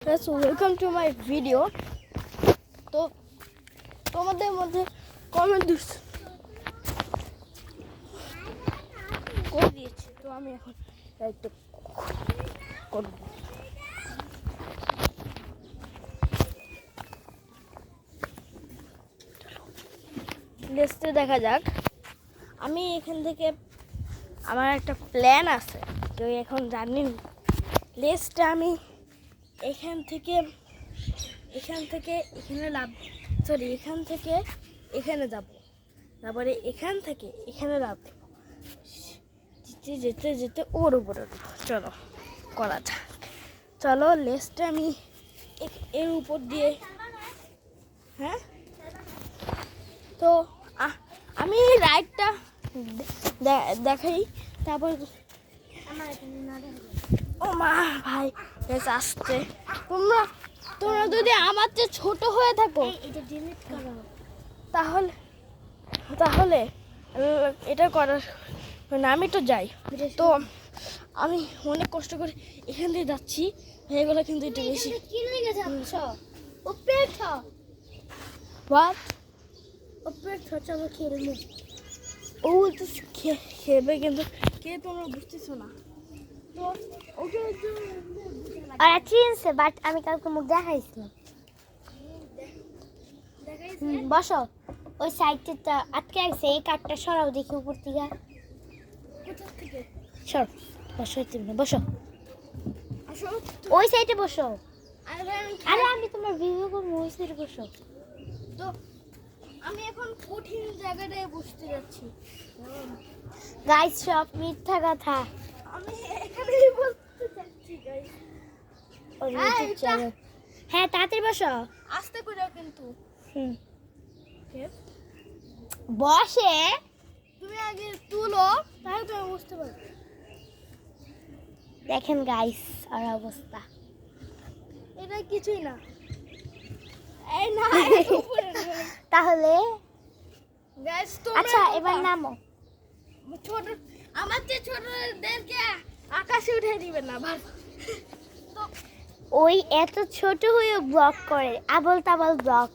Yes, welcome to my video. তো তোমাদের মধ্যে কমেন্ট করে দিয়েছি, তো আমি এখন দায়িত্ব করব। লিস্টে দেখা যাক। আমি এখান থেকে আমার একটা প্ল্যান আছে, কেউ এখন জানি লিস্টে আমি এখান থেকে এখানে এখান থেকে এখানে যাব, তারপরে এখান থেকে এখানে লাভ দেবো, যেতে যেতে ওর উপরে চলো করা যাক। চলো লেসটা আমি এর উপর দিয়ে, হ্যাঁ তো আমি রাইডটা দেখাই, তারপর ও মা ভাই বেশ আসছে। তোমরা যদি আমার চেয়ে ছোট হয়ে থাকো তাহলে এটা করার মানে আমি তো যাই, তো আমি অনেক কষ্ট করে এখান দিয়ে যাচ্ছি, এগুলো কিন্তু একটু বেশি ও তো খেলবে, কিন্তু কে তোমরা বুঝতেছো না। তো ওকে চিনছে, বাট আমি কালকে মুখ দেখাইছিলাম। বসো, ওই সাইডটা আটকে আছে, এই কাঠটা সরাও দেখি উপর থেকে। সর, বসো, তুমি বসো, ওই সাইডে বসো। আরে আমি তোমার ভিডিও করবো, ওই সাইডে বসো। তো আমি এখন কঠিন জায়গাটায় বসতে যাচ্ছি। গাইস সব মিথ্যা কথা। আমি এখানেই বসতে যাচ্ছি গাইস। হ্যাঁ তাড়াতাড়ি বসো, আস্তে করে কিন্তু। বসে তুমি আগে তুলো, তাহলে তুমি বুঝতে পারবে। দেখেন গাইস আর অবস্থা, এটা কিছুই না। এই না উপরে তাহলে গাইস তো আচ্ছা এবার নামো। ছোট আমার যে ছোটদেরকে আকাশে উঠে দিবেন না ভাই। তো ওই এত ছোট হয়ে ব্লগ করে, আবল তাবল ব্লগ,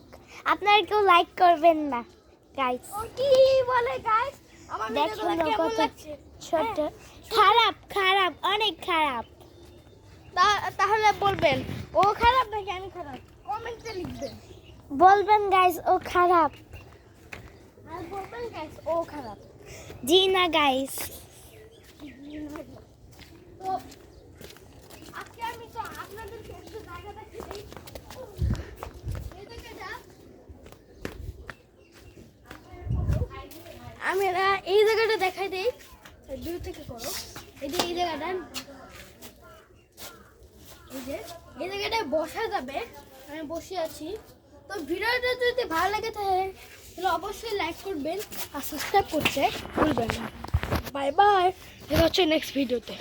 আপনারা কেউ লাইক করবেন না গাইস। ও কি বলে গাইস, আমার ভিডিওটা দেখেন কেমন কত লাগছে? ছোট, খারাপ খারাপ অনেক খারাপ। তাহলে বলবেন ও খারাপ নাকি আমি খারাপ, কমেন্টে লিখবেন। বলবেন গাইস ও খারাপ। আর বলবেন গাইস ও খারাপ। জি না গাইস। তো আজকে আমি তো আপনাদেরকে একটা জায়গা দেখিয়ে দিই। এদিকে যা, আমি এই জায়গাটা দেখাই দিই, দূর থেকে করো। এই জায়গাটা, এই জায়গাটায় বসা যাবে, আমি বসে আছি। তো ভিডিওটা যদি ভালো লাগে তাহলে অবশ্যই লাইক করবেন আর সাবস্ক্রাইব করতে ভুলবেন না। বাই বাই, দেখা হচ্ছে নেক্সট ভিডিওতে।